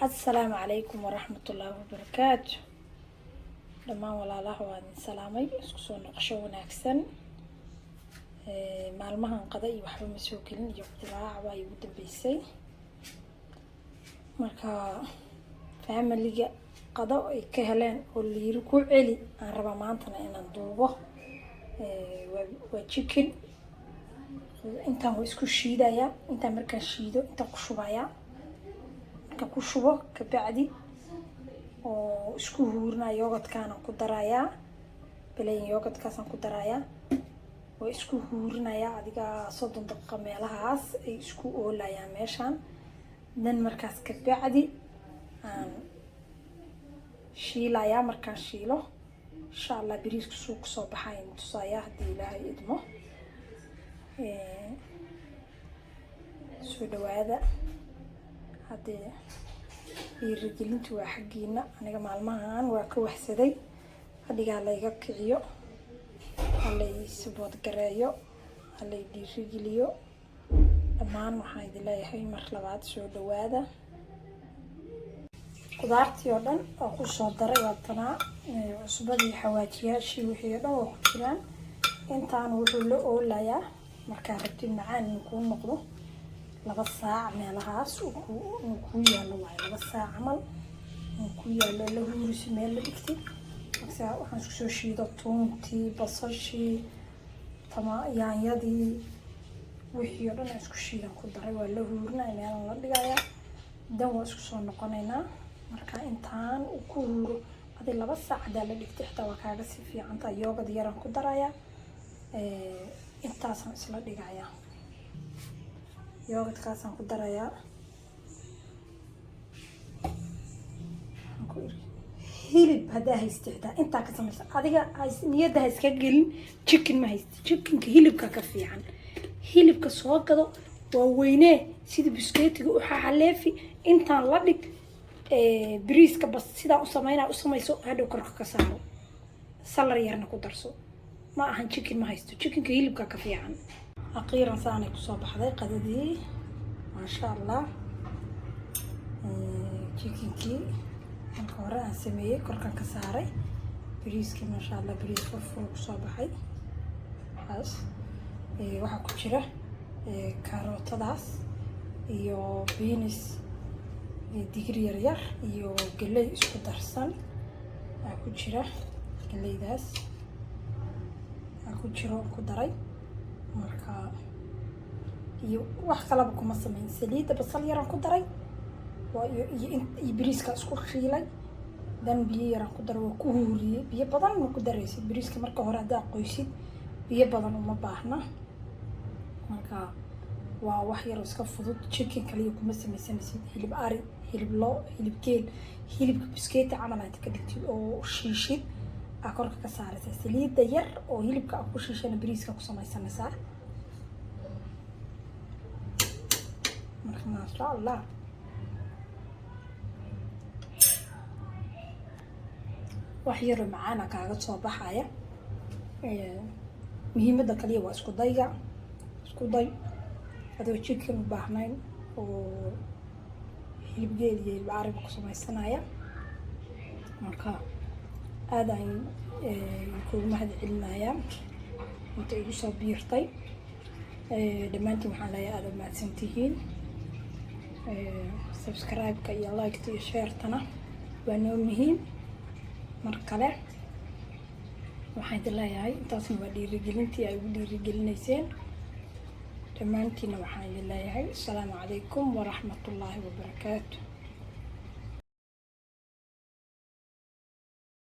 السلام عليكم ورحمة الله وبركاته. دمان walaalaha waan salaamay isku soo noqosho wanaagsan maalmahan qada iyo waxba ma soo gelin iyo quraac waa igu dambeysay marka family-ga qado ay ka heleen oo liiri ku celi aan raba maantana inaan duubo waa chicken intaan waa isku shiidaya intaan markaan shiido intaan ku shubaya ku shubo ka bacdi oo isku huurinayo yogurtkaan ku daraya plain yogurtkaasaan ku daraya oo isku huurinaya adiga 30 daqiiqo meelahaas ay isku oolayaan meeshan dan markaas ka bacdi aan shiilaya markaan shiilo insha Allah bariiska suuq soo baxay tusaya hadii Ilaahay idmo soo dhawaada hadee dhiirigelintu waa xaqiina aniga maalmahan waa ka waxsaday fadhiga la iga kiciyo halay support gareeyo halay dhiirigeliyo dhammaan waxaan idin leeyahay mar labaad soo dhawaada qudaartii oo dhan oo ku soo daray waatana cusbadii xawaajiyaashii wixii oo dhan oo ku jiraan intaan wuxuu la oolayaa marka rabtiin macaan ku noqdo 2 saac meelahaas uu ku yaalo waa 2 saac amal uu ku yaalo la huurisi meel la dhigtay marka waxaan isku soo shiido toontii basashii yaanyadii wixii oo dhan isku shiidan ku daray waa la huurinaa meel la dhigaya dan waa isku soo noqonaynaa marka intaan uu ku huuro hadii 2 saac la dhigtay xitaa waa kaaga si fiican tahay yoogad yaran ku daraya intaasaan isla dhigaya yogurtkaasaan ku daraya hilib hadaa haystaa intaa ka samaysan adiga niyada iska gelin chicken ma haysto chickenka hilibka ka fiican hilibka soo gado waa weyne sida biskeetiga u xaleefi intaan la dhig bariiska bas sida u samayso hadhow korka ka saaro salar yarna ku darso ma ahan chicken ma haysto chickenka hilibka ka fiican أخيراً ساني كسب حذاء قددي ما شاء الله chicken كي الكورة سمية كركن كساري بريس كي ما شاء الله بريس وفور كسب حي بس واحد كشرة كاروت داس يو بينس ديجري ريار يو قلي إسكو درسان كشرة قلي داس كشرة كدري marka iyo wax kala kuma sameyn saliida basal yaran ku daray waa iyo bariiska isku xiilay dan biyo yaran ku daray waa ku huuriyay biyo badan ma ku daraysid bariiska marka hore aad qoysid biyo badan uma baahna marka waa wax yar iska fudud chicken kaliya kuma sameysanaysid hilib ari hilib loo hilib keel hilibka biskeeti camal aad ka dhigtid oo shiishid akorka ka saaraysa saliida yar oo hilibka ku shiishana bariiska ku samaysanaysaa marka ma sha Allah wax yar macaan kaaga soo baxaya muhiimada kaliya waa isku day adoo chicken u baahnayn oo hilib geel iyo baarib ku samaysanaya marka aadaan ku mahad celinaya inta igu soo biirtay dhamaantiin waxaan leeyahay aad mahadsantihiin subscribe-ka iyo like-ta iyo share-tana waa noo muhiim mar kale waxaan idin leeyahay intaasna waa dhiirigelintii ay ugu dhiirigelinayseen dhamaantiina waxaan idin leeyahay assalaamu calaykum waraxmatullaahi wabarakaatuh